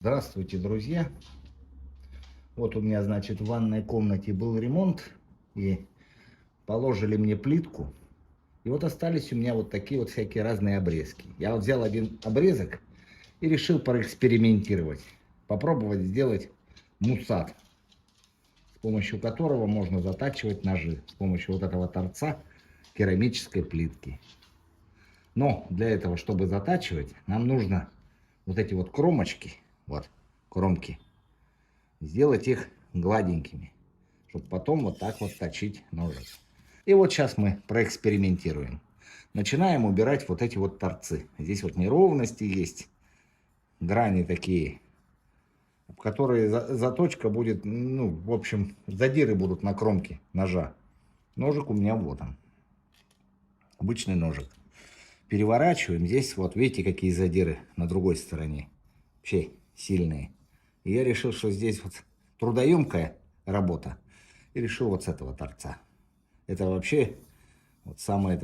Здравствуйте, друзья! Вот у меня, значит, в ванной комнате был ремонт, и положили мне плитку. И вот остались у меня вот такие вот всякие разные обрезки. Я вот взял один обрезок и решил проэкспериментировать. Попробовать сделать муссат, с помощью которого можно затачивать ножи. С помощью вот этого торца керамической плитки. Но для этого, чтобы затачивать, нам нужно вот эти вот кромочки, вот кромки, сделать их гладенькими, чтобы потом вот так вот точить ножик. И вот сейчас мы проэкспериментируем. Начинаем убирать вот эти вот торцы. Здесь вот неровности есть, грани такие, в которые заточка будет, ну, в общем, задиры будут на кромке ножа. Ножик у меня вот он, обычный ножик. Переворачиваем. Здесь вот видите, какие задиры на другой стороне. Вообще сильные. И я решил, что здесь вот трудоемкая работа. И решил вот с этого торца. Это вообще вот самое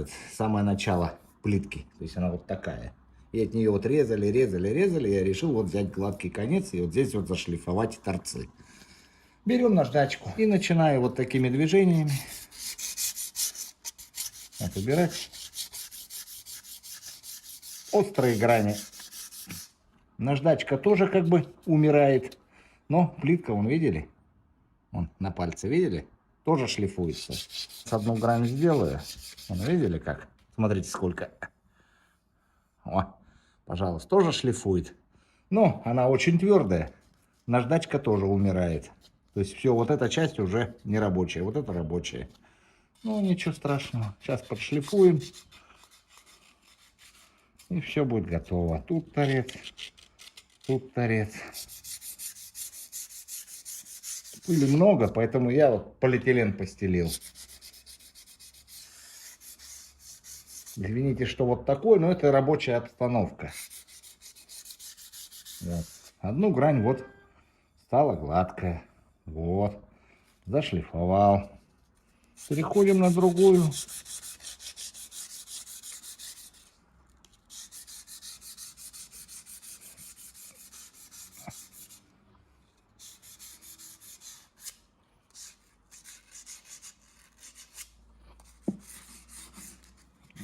начало плитки. То есть она вот такая. И от нее вот резали. Я решил вот взять гладкий конец и вот здесь вот зашлифовать торцы. Берем наждачку и начинаю вот такими движениями вот убирать острые грани. Наждачка тоже как бы умирает. Но плитка, вон, видели? Вон, на пальце, видели? Тоже шлифуется. С одну грань сделаю. Вон, видели как? Смотрите, сколько. О, пожалуйста, тоже шлифует. Но она очень твердая. Наждачка тоже умирает. То есть все, вот эта часть уже не рабочая. Вот это рабочая. Ну, ничего страшного. Сейчас подшлифуем. И все будет готово. Тут торец. Тут торец. Пыли много, поэтому я вот полиэтилен постелил. Извините, что вот такой, но это рабочая обстановка. Вот. Одну грань вот стала гладкая. Вот. Зашлифовал. Переходим на другую.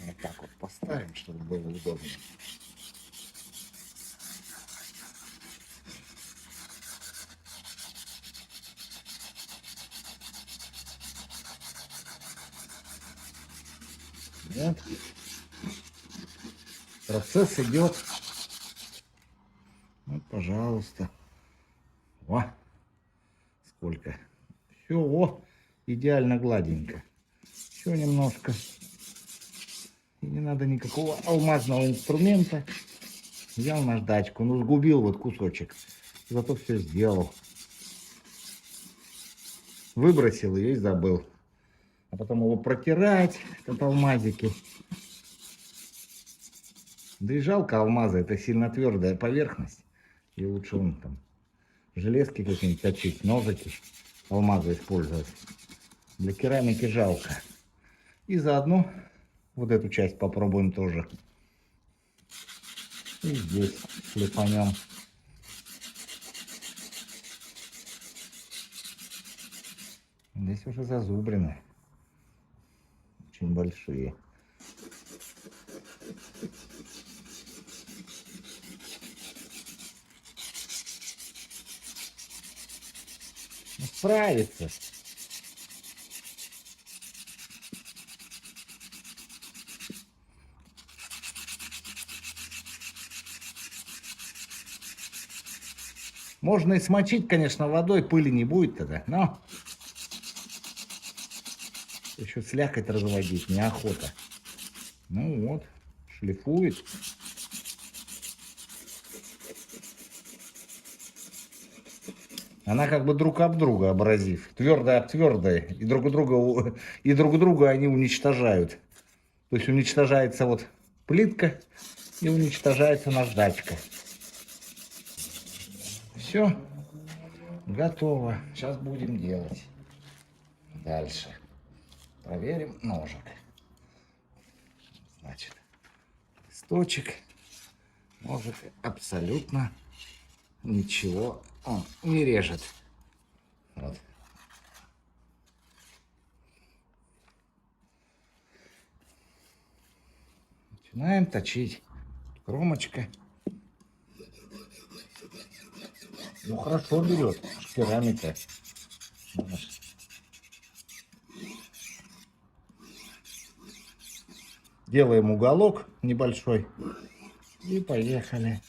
Вот так вот поставим, чтобы было удобно. Вот. Процесс идет. Вот, пожалуйста. О, сколько. Все, о, идеально гладенько. Еще немножко. И не надо никакого алмазного инструмента. Взял наждачку, ну сгубил вот кусочек. Зато все сделал. Выбросил ее и забыл. А потом его протирать, этот алмазики. Да и жалко алмаза, это сильно твердая поверхность. И лучше он там железки какие-нибудь точить, ножики, алмазы использовать. Для керамики жалко. И заодно вот эту часть попробуем тоже. И здесь шлифанем. Здесь уже зазубрины. Очень большие. Справится. Можно и смочить, конечно, водой, пыли не будет тогда, но еще слякоть разводить неохота. Ну вот, шлифует. Она как бы друг об друга абразив. Твердое об твердое. И друг друга они уничтожают. То есть уничтожается вот плитка и уничтожается наждачка. Все, готово. Сейчас будем делать. Дальше. Проверим ножик. Значит, листочек. Ножик абсолютно Ничего он не режет. Вот. Начинаем точить. Кромочка. Ну хорошо берет. Керамика. Делаем уголок небольшой. И поехали.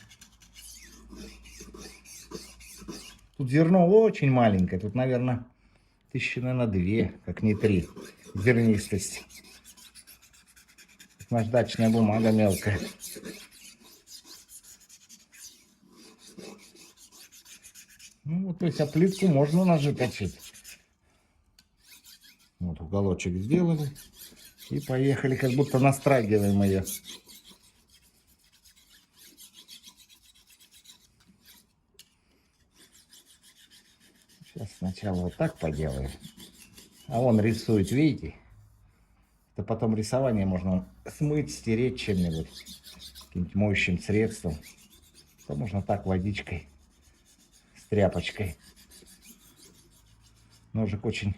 Тут зерно очень маленькое. Тут, наверное, тысячи, наверное, 2, как не 3 зернистости. Наждачная бумага мелкая. Ну, вот, то есть, а плитку можно ножи точить. Вот уголочек сделали. И поехали, как будто настрагиваем ее. Сейчас сначала вот так поделаем. А он рисует, видите? Это потом рисование можно смыть, стереть чем-нибудь. Каким-нибудь моющим средством. То можно так водичкой, с тряпочкой. Ножик очень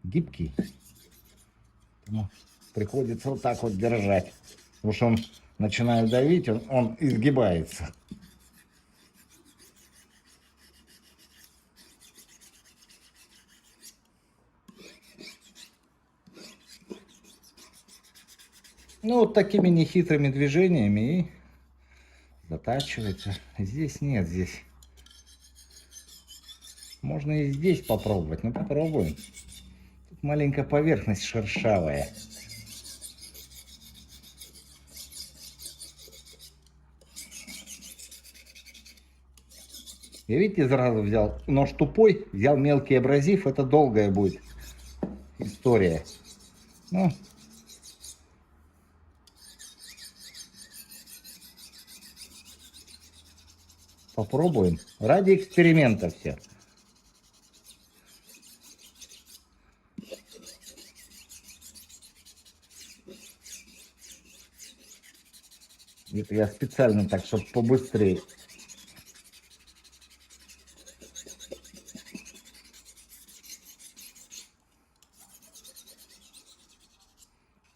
гибкий. Поэтому приходится вот так вот держать. Потому что он начинает давить, он изгибается. Ну, вот такими нехитрыми движениями и затачивается. Здесь нет, здесь. Можно и здесь попробовать, но попробуем. Тут маленькая поверхность шершавая. Я, видите, сразу взял нож тупой, взял мелкий абразив. Это долгая будет история. Ну, попробуем. Ради эксперимента все. Это я специально так, чтобы побыстрее.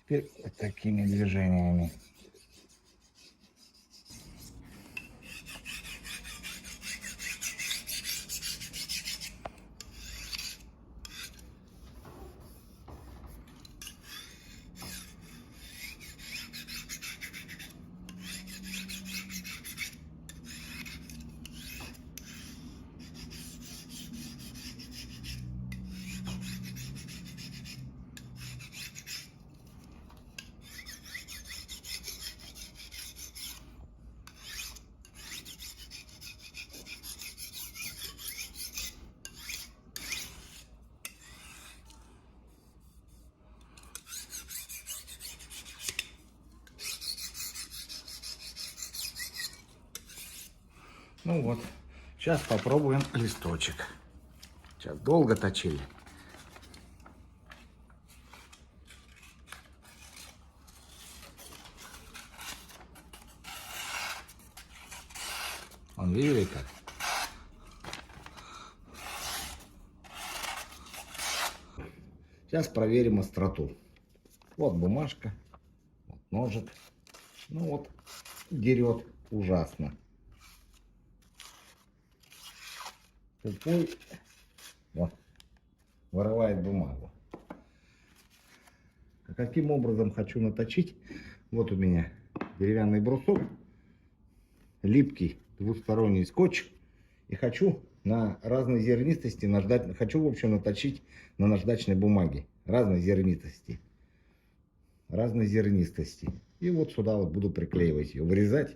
Теперь вот такими движениями. Ну вот, сейчас попробуем листочек. Сейчас долго точили. Он, видели как? Сейчас проверим остроту. Вот бумажка, вот ножик. Ну вот, дерет ужасно. Тупой, вот, вырывает бумагу. А каким образом хочу наточить? Вот у меня деревянный брусок, липкий двусторонний скотч. И хочу на разной зернистости наждать, хочу, в общем, наточить на наждачной бумаге разной зернистости. Разной зернистости. И вот сюда вот буду приклеивать ее, вырезать,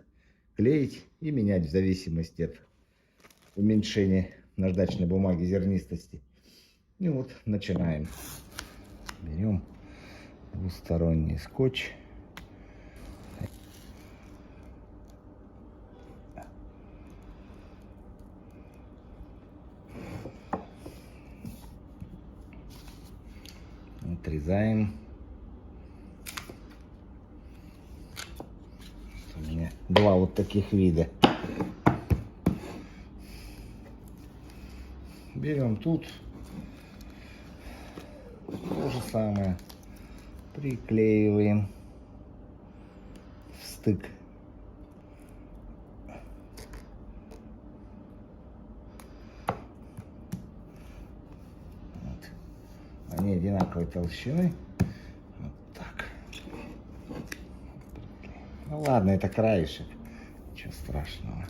клеить и менять в зависимости от уменьшения наждачной бумаги зернистости. И вот начинаем. Берем двусторонний скотч. Отрезаем. У меня два вот таких вида. Берем тут то же самое, приклеиваем в стык. Вот. Они одинаковой толщины. Вот так. Ну ладно, это краешек, ничего страшного.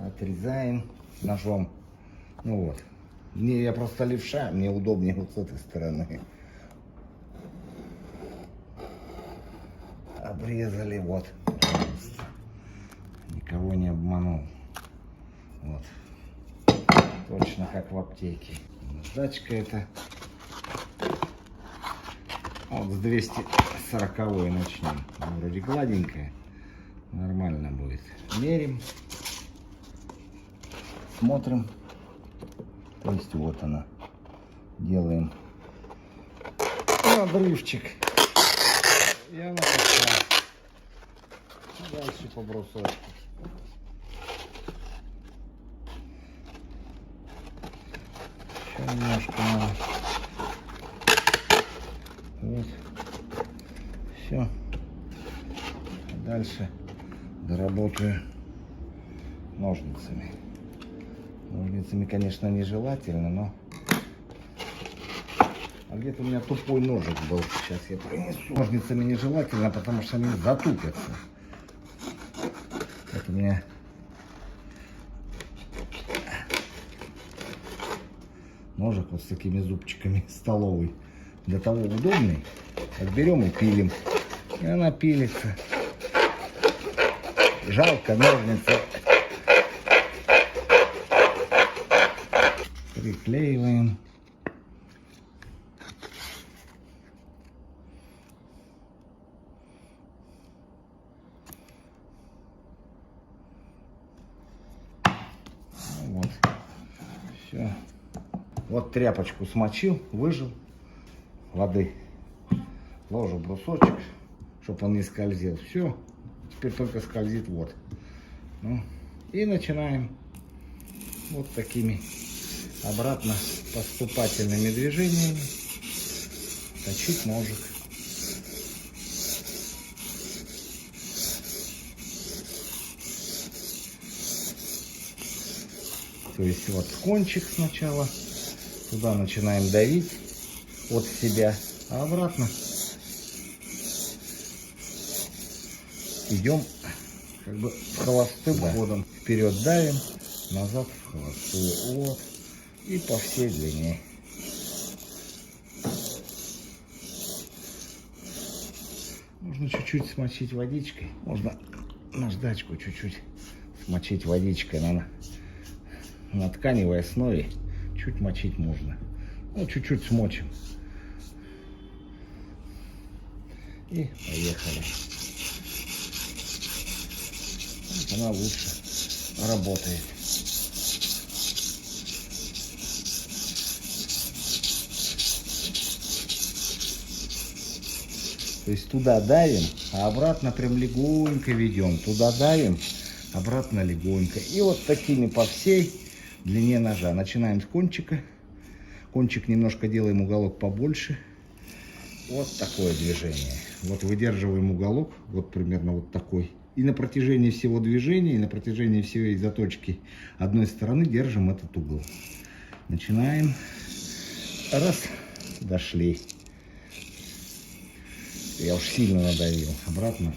Отрезаем ножом. Ну вот. Мне я просто левша, мне удобнее вот с этой стороны. Обрезали, вот. Никого не обманул. Вот. Точно как в аптеке. Наждачка это. Вот с 240 начнем. Вроде гладенькая. Нормально будет. Мерим. Смотрим. То есть вот она. Делаем надрывчик. И она пошла. Дальше по брусочку. Еще немножко надо. Вот. Все. Дальше доработаю ножницами. Ножницами, конечно, нежелательно, но... А где-то у меня тупой ножик был. Сейчас я принесу. Ножницами нежелательно, потому что они затупятся. Это у меня... Ножик вот с такими зубчиками столовый. Для того удобный. Так берем и пилим. И она пилится. Жалко ножницы. Приклеиваем. Вот. Все. Вот тряпочку смочил, выжил воды. Ложу брусочек, чтобы он не скользил. Все. Теперь только скользит вот. Ну, и начинаем вот такими обратно поступательными движениями точить ножик. То есть вот кончик сначала, туда начинаем давить от себя, а обратно идем как бы холостым ходом. Вперед давим, назад в холостую. Вот. И по всей длине. Можно чуть-чуть смочить водичкой. Можно наждачку чуть-чуть смочить водичкой. На тканевой основе чуть мочить можно. Ну, чуть-чуть смочим. И поехали. Вот она лучше работает. То есть туда давим, а обратно прям легонько ведем. Туда давим, обратно легонько. И вот такими по всей длине ножа. Начинаем с кончика. Кончик немножко делаем уголок побольше. Вот такое движение. Вот выдерживаем уголок, вот примерно вот такой. И на протяжении всего движения, и на протяжении всей заточки одной стороны держим этот угол. Начинаем. Раз. Дошли. Я уж сильно надавил. Обратно.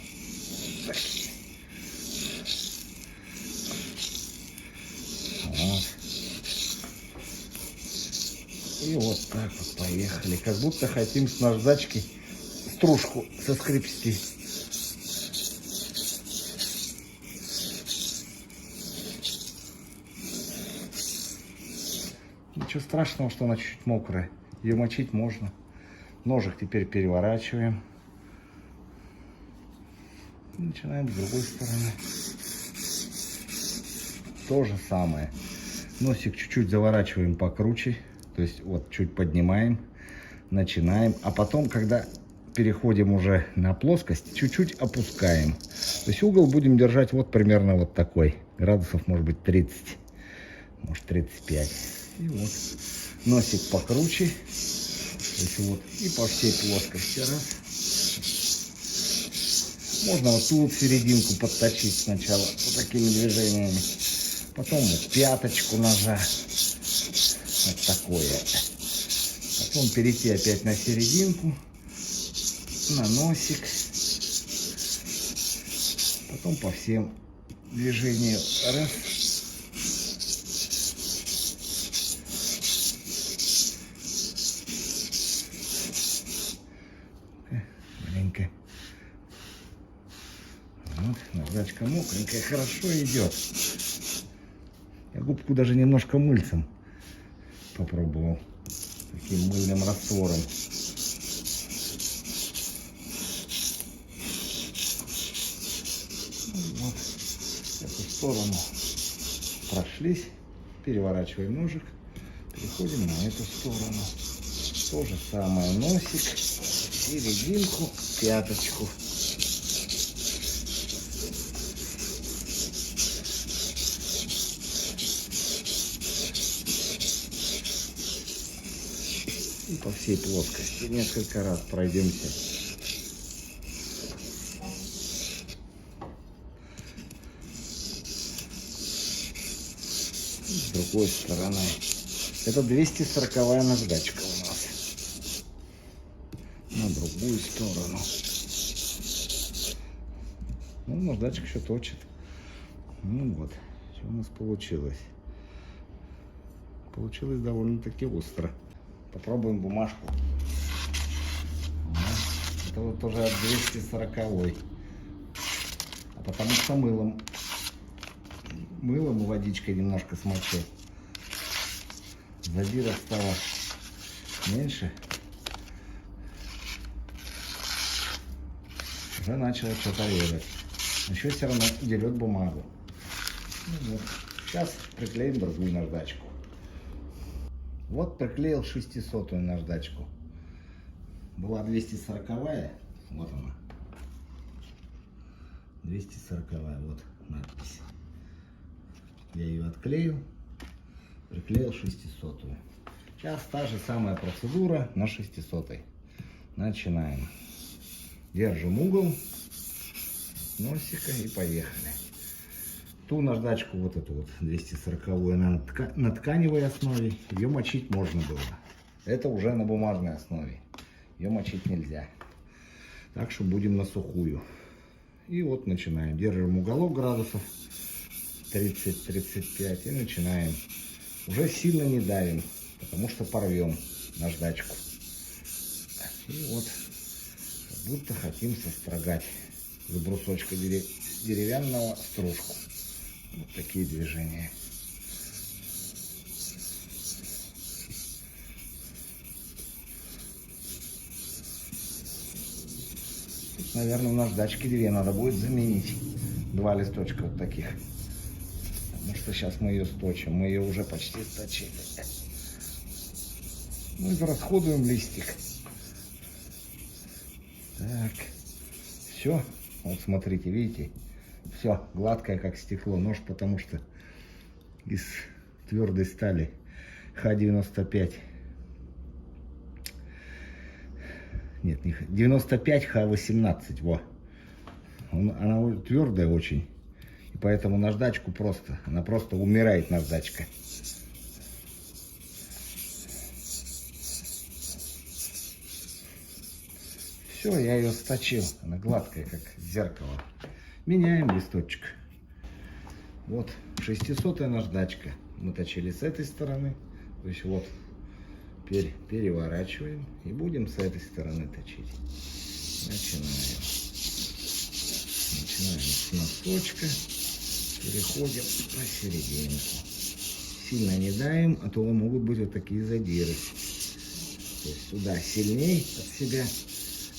Вот. И вот так вот поехали. Как будто хотим с наждачки стружку соскребсти. Ничего страшного, что она чуть-чуть мокрая. Ее мочить можно. Ножик теперь переворачиваем. Начинаем с другой стороны. То же самое. Носик чуть-чуть заворачиваем покруче. То есть вот чуть поднимаем. Начинаем. А потом, когда переходим уже на плоскость, чуть-чуть опускаем. То есть угол будем держать вот примерно вот такой. Градусов может быть 30, может 35. И вот носик покруче. То есть вот и по всей плоскости раз. Можно вот тут серединку подточить сначала вот такими движениями. Потом вот пяточку ножа. Вот такое. Потом перейти опять на серединку. На носик. Потом по всем движениям. Раз. Маленько. Вот, наждачка мокренькая, хорошо идет. Я губку даже немножко мыльцем попробовал. Таким мыльным раствором. Вот, в эту сторону прошлись. Переворачиваем ножик. Переходим на эту сторону. То же самое. Носик, серединку, пяточку. И по всей плоскости несколько раз пройдемся. С другой стороны. Это 240-я наждачка у нас. На другую сторону. Ну, наждачка еще точит. Ну вот, что у нас получилось. Получилось довольно-таки остро. Попробуем бумажку. Это вот уже от 240-й. А потому что мылом и водичкой немножко смочил. Задира стало меньше. Уже начало что-то резать. Еще все равно дерет бумагу. Ну вот. Сейчас приклеим другую наждачку. Вот приклеил 600-ю наждачку. Была 240-я. Вот она. 240-я. Вот надпись. Я ее отклеил. Приклеил 600-ю. Сейчас та же самая процедура на 600-й. Начинаем. Держим угол носика и поехали. Ту наждачку, вот эту вот 240-ю на тканевой основе, ее мочить можно было. Это уже на бумажной основе. Ее мочить нельзя. Так что будем на сухую. И вот начинаем. Держим уголок градусов 30-35 и начинаем. Уже сильно не давим, потому что порвем наждачку. И вот, как будто хотим сострогать с брусочка деревянного стружку. Вот такие движения. Тут, наверное, наждачки две надо будет заменить. 2 листочка вот таких. Потому что сейчас мы ее сточим. Мы ее уже почти сточили. Ну и расходуем листик. Так. Все. Вот смотрите, видите? Все гладкое, как стекло. Нож, потому что из твердой стали Х-95. Нет, не 95, Х-18. Во. Она твердая очень. И поэтому наждачку просто, она просто умирает, наждачка. Все, я ее сточил. Она гладкая, как зеркало. Меняем листочек. Вот 600-я наждачка. Мы точили с этой стороны. То есть вот переворачиваем. И будем с этой стороны точить. Начинаем. Начинаем с носочка. Переходим посерединку. Сильно не даем, а то могут быть вот такие задиры. То есть сюда сильнее от себя.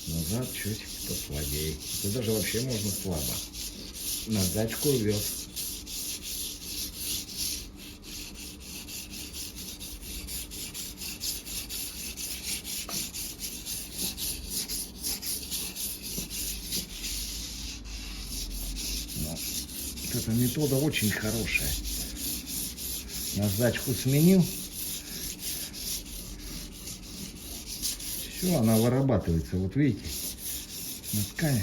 Назад чуть послабее. Это даже вообще можно слабо. Наждачку рвет. эта метода очень хорошая. Наждачку сменил. Все, она вырабатывается. Вот видите, на ткани.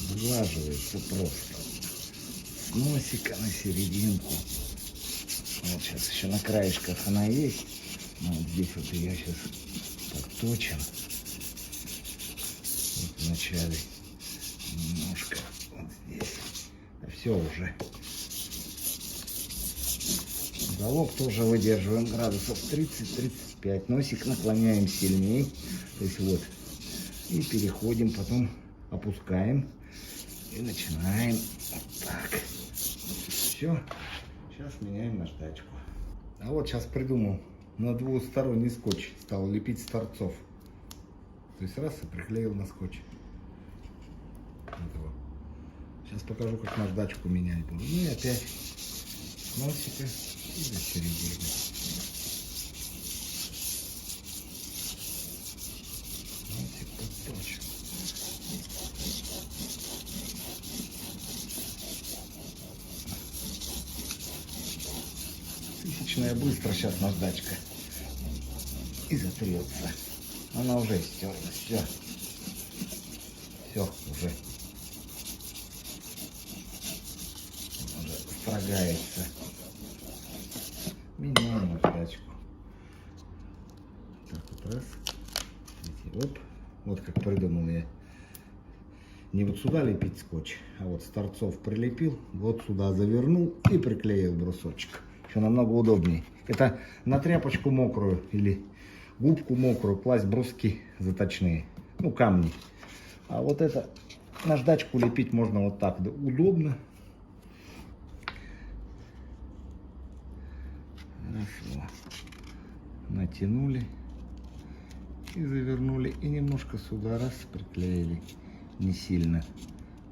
Выглаживается просто. С носика на серединку. Вот сейчас еще на краешках она есть. Но вот здесь вот ее сейчас подточим. Вот вначале немножко вот здесь. Все уже. Уголок тоже выдерживаем градусов 30-35. Носик наклоняем сильнее. То есть вот. И переходим, потом опускаем. И начинаем вот так. Все. Сейчас меняем наждачку. А вот сейчас придумал. На двусторонний скотч стал лепить с торцов. То есть раз и приклеил на скотч. Вот. Сейчас покажу, как наждачку менять буду. Ну и опять с носика и до середины. Носик подточим. Тысячная быстро сейчас наждачка. И затрется. Она уже стерлась. Все. Все уже. Уже строгается. Меняем наждачку. Так вот раз. Видите, оп. Вот как придумал я. Не вот сюда лепить скотч, а вот с торцов прилепил, вот сюда завернул и приклеил брусочек. Еще намного удобнее. Это на тряпочку мокрую или губку мокрую класть бруски заточные, ну камни. А вот это наждачку лепить можно вот так, да, удобно. Хорошо. Натянули и завернули, и немножко сюда раз приклеили, не сильно,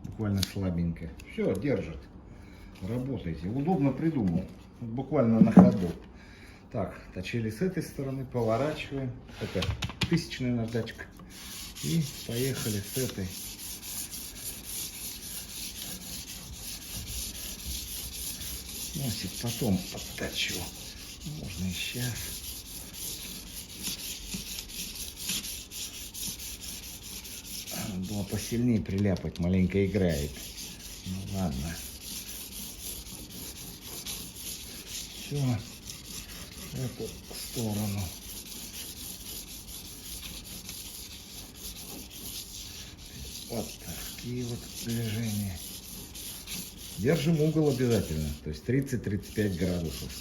буквально слабенько. Все, держит. Работайте. Удобно придумал. Буквально на ходу. Так, точили с этой стороны, поворачиваем. Это тысячная наждачка. И поехали с этой. Носик потом подточу. Можно и сейчас. Надо было посильнее приляпать, маленько играет. Ну ладно. Все, эту сторону. Вот такие вот движения. Держим угол обязательно, то есть 30-35 градусов.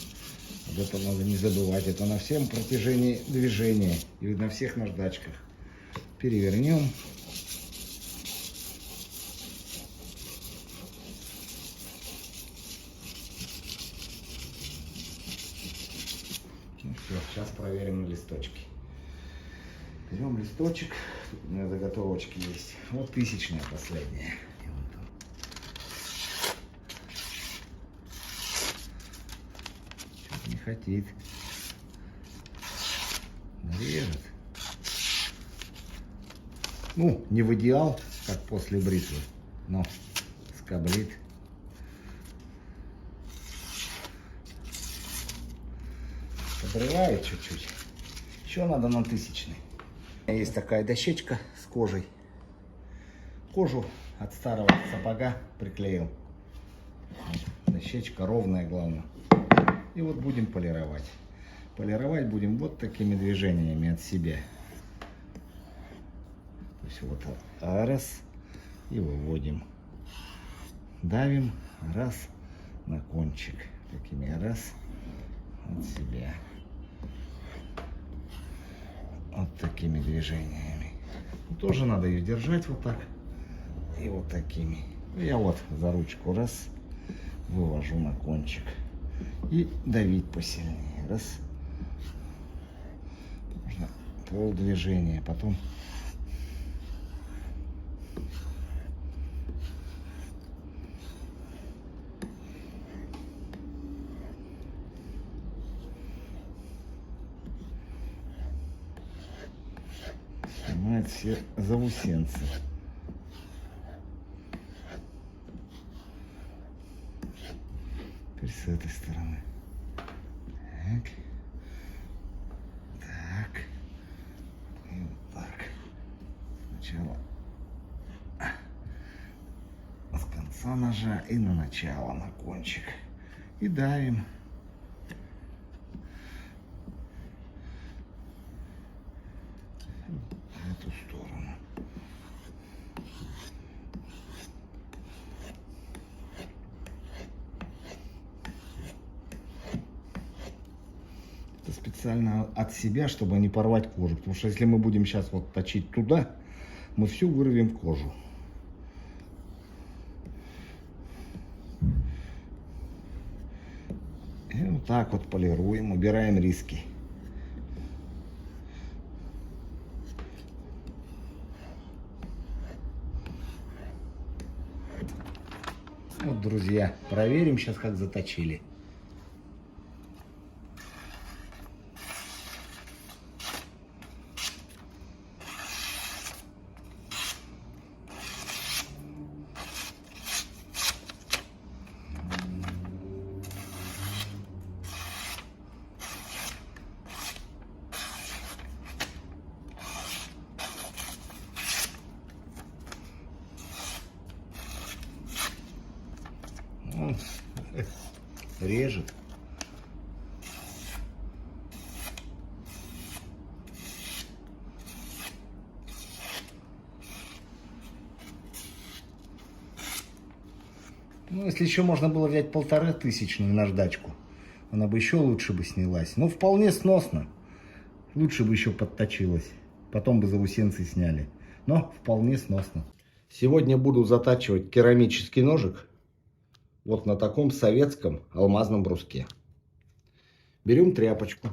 Об этом надо не забывать. Это на всем протяжении движения и на всех наждачках. Перевернем. Ну все, сейчас проверим на листочке. Берем листочек. Тут у меня заготовочки есть. Вот тысячная последняя. Что-то не хотит. Режет. Ну, не в идеал, как после бритвы, но скоблит. Подрывает чуть-чуть. Еще надо на тысячный. У меня есть такая дощечка с кожей. Кожу от старого сапога приклеил. Дощечка ровная, главное. И вот будем полировать. Полировать будем вот такими движениями от себя. То есть вот раз и выводим. Давим раз на кончик. Такими раз от себя. Вот такими движениями. Тоже надо ее держать вот так. И вот такими. Я вот за ручку раз вывожу на кончик. И давить посильнее. Раз. Можно пол движения. Потом снимается все заусенцы. Теперь с этой стороны. Так. Так. И вот так. Сначала с конца ножа и на начало, на кончик. И давим. В эту сторону. Это специально от себя, чтобы не порвать кожу. Потому что если мы будем сейчас вот точить туда, мы всю вырвем кожу. И вот так вот полируем, убираем риски. Вот, друзья, проверим сейчас, как заточили. Режет. Ну, если еще можно было взять 1500 наждачку, она бы еще лучше бы снялась. Ну, вполне сносно. Лучше бы еще подточилась. Потом бы заусенцы сняли. Но вполне сносно. Сегодня буду затачивать керамический ножик. Вот на таком советском алмазном бруске. Берем тряпочку.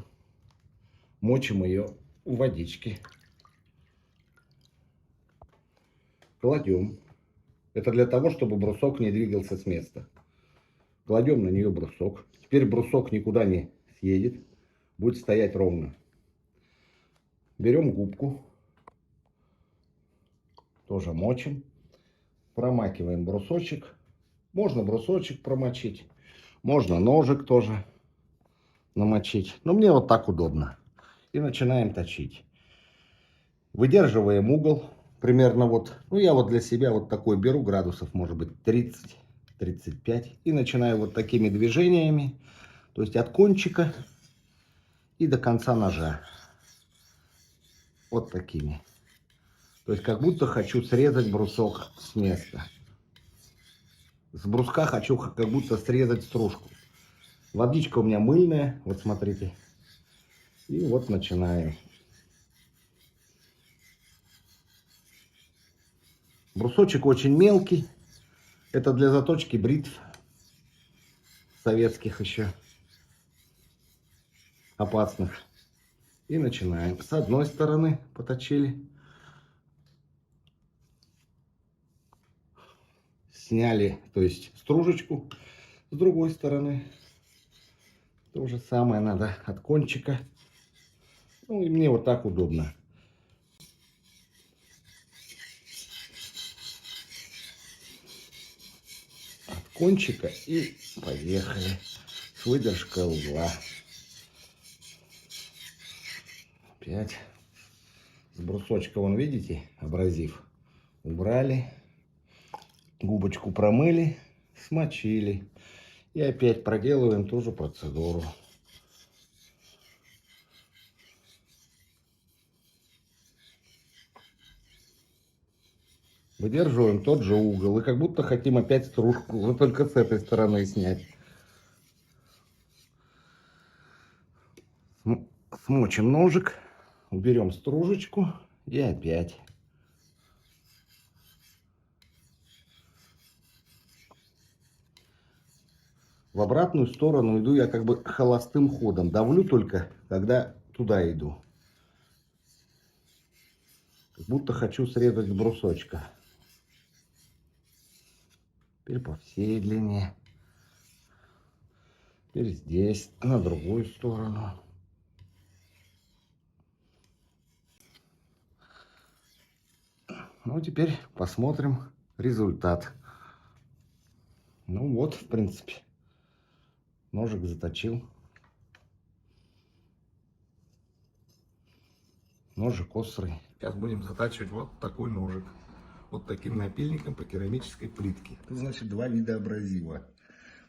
Мочим ее в водичке. Кладем. Это для того, чтобы брусок не двигался с места. Кладем на нее брусок. Теперь брусок никуда не съедет. Будет стоять ровно. Берем губку. Тоже мочим. Промакиваем брусочек. Можно брусочек промочить. Можно ножик тоже намочить. Но мне вот так удобно. И начинаем точить. Выдерживаем угол. Примерно вот, ну я вот для себя вот такой беру градусов, может быть 30-35. И начинаю вот такими движениями. То есть от кончика и до конца ножа. Вот такими. То есть как будто хочу срезать брусок с места. С бруска хочу как будто срезать стружку. Водичка у меня мыльная, вот смотрите. И вот начинаю. Брусочек очень мелкий. Это для заточки бритв. Советских еще. Опасных. И начинаем. С одной стороны поточили. Сняли, то есть стружечку. С другой стороны. То же самое надо от кончика. Ну и мне вот так удобно. От кончика и поехали. С выдержкой угла. Опять. С брусочка, вон видите, абразив. Убрали. Губочку промыли. Смочили. И опять проделываем ту же процедуру. Выдерживаем тот же угол. И как будто хотим опять стружку. Вот только с этой стороны снять. Смочим ножик. Уберем стружечку. И опять. В обратную сторону иду я как бы холостым ходом. Давлю только, когда туда иду. Как будто хочу срезать с брусочка. Теперь по всей длине. Теперь здесь, на другую сторону. Ну, теперь посмотрим результат. Ну вот, в принципе, ножик заточил. Ножик острый. Сейчас будем затачивать вот такой ножик. Вот таким напильником по керамической плитке. Тут, значит, два вида абразива.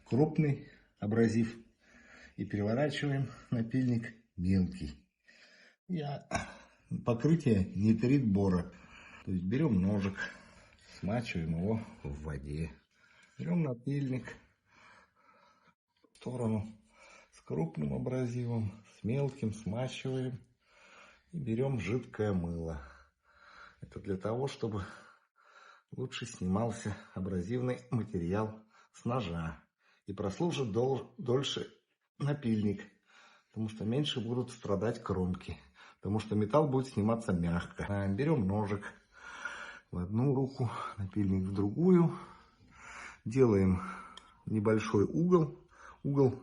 Крупный абразив. И переворачиваем напильник мелкий. Покрытие нитрит бора. То есть берем ножик, смачиваем его в воде. Берем напильник в сторону с крупным абразивом, с мелким смачиваем. И берем жидкое мыло. Это для того, чтобы лучше снимался абразивный материал с ножа. И прослужит дольше напильник. Потому что меньше будут страдать кромки. Потому что металл будет сниматься мягко. Берем ножик в одну руку, напильник в другую. Делаем небольшой угол. Угол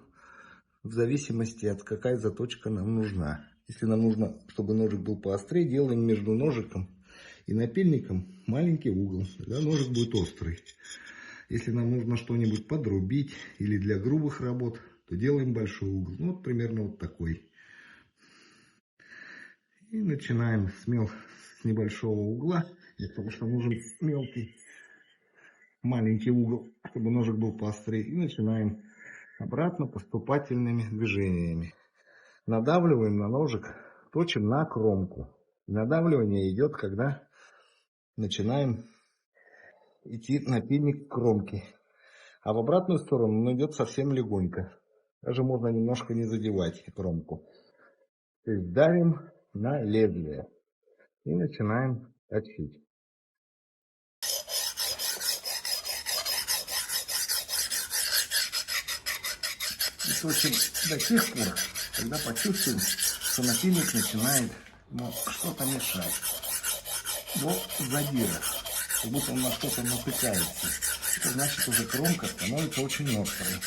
в зависимости от какая заточка нам нужна. Если нам нужно, чтобы ножик был поострее, делаем между ножиком и напильником маленький угол. Тогда ножик будет острый. Если нам нужно что-нибудь подрубить или для грубых работ, то делаем большой угол. Ну, вот примерно вот такой. И начинаем с небольшого угла, потому что нужен мелкий, маленький угол, чтобы ножик был поострее. И начинаем обратно поступательными движениями. Надавливаем на ножик, точим на кромку. Надавливание идет, когда начинаем идти напильник к кромке. А в обратную сторону он идет совсем легонько. Даже можно немножко не задевать кромку. То есть давим на лезвие. И начинаем точить. И точим до тех пор, когда почувствуем, что напильник начинает что-то мешать. До задира. Как будто он на что-то натыкается. Это значит, уже кромка становится очень острой.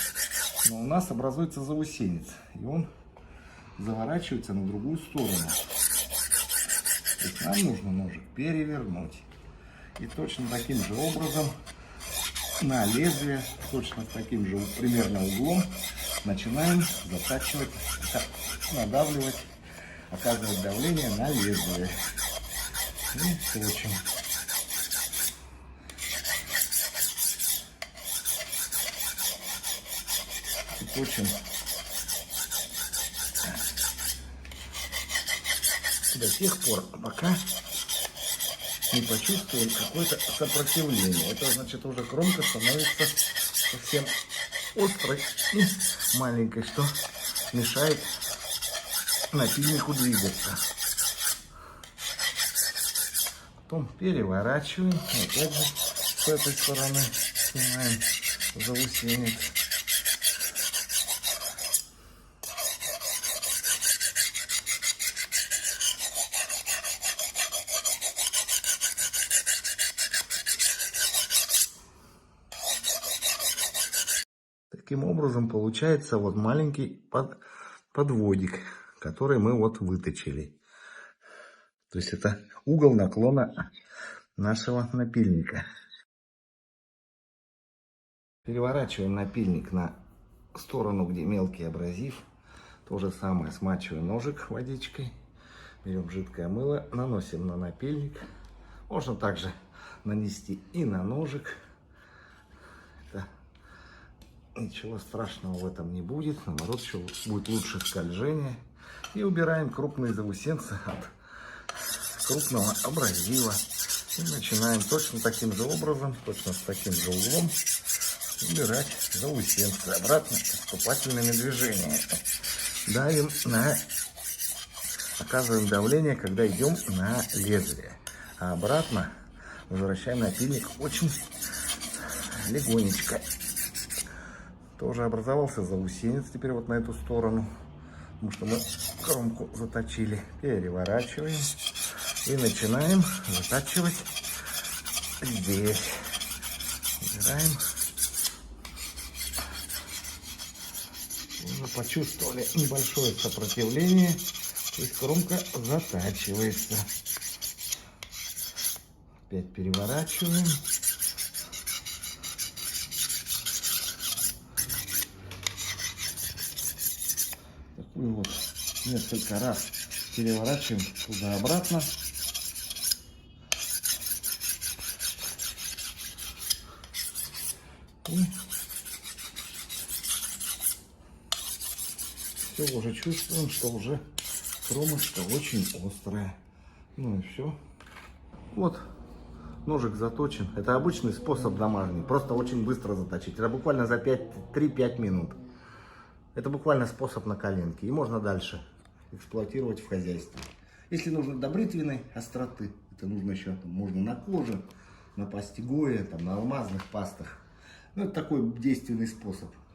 Но у нас образуется заусенец. И он заворачивается на другую сторону. То есть нам нужно ножик перевернуть. И точно таким же образом на лезвие, точно с таким же примерно углом, начинаем затачивать, надавливать, оказывать давление на лезвие. И точим. И точим до тех пор, пока не почувствуем какое-то сопротивление. Это значит, уже кромка становится совсем острой и маленькой, что мешает напильнику двигаться. Потом переворачиваем. Опять же с этой стороны снимаем заусенец. Таким образом получается вот маленький подводик, который мы вот выточили. То есть это угол наклона нашего напильника. Переворачиваем напильник на сторону, где мелкий абразив. То же самое, смачиваем ножик водичкой. Берем жидкое мыло, наносим на напильник. Можно также нанести и на ножик. Ничего страшного в этом не будет. Наоборот, еще будет лучше скольжение. И убираем крупные заусенцы от крупного абразива. И начинаем точно таким же образом, точно с таким же углом убирать заусенцы. Обратно поступательными движениями. Давим оказываем давление, когда идем на лезвие. А обратно возвращаем напильник очень легонечко. Тоже образовался заусенец теперь вот на эту сторону, потому что мы кромку заточили. Переворачиваем и начинаем затачивать здесь. Убираем. Уже почувствовали небольшое сопротивление, то есть кромка затачивается. Опять переворачиваем. Такой вот несколько раз переворачиваем туда-обратно. И все, уже чувствуем, что уже кромочка очень острая. Ну и все. Вот, ножик заточен. Это обычный способ домашний. Просто очень быстро заточить. Это буквально за 3-5 минут. Это буквально способ на коленке. И можно дальше эксплуатировать в хозяйстве. Если нужно до бритвенной остроты, это нужно еще, можно на коже, на пасте Гоя, там, на алмазных пастах. Ну, это такой действенный способ.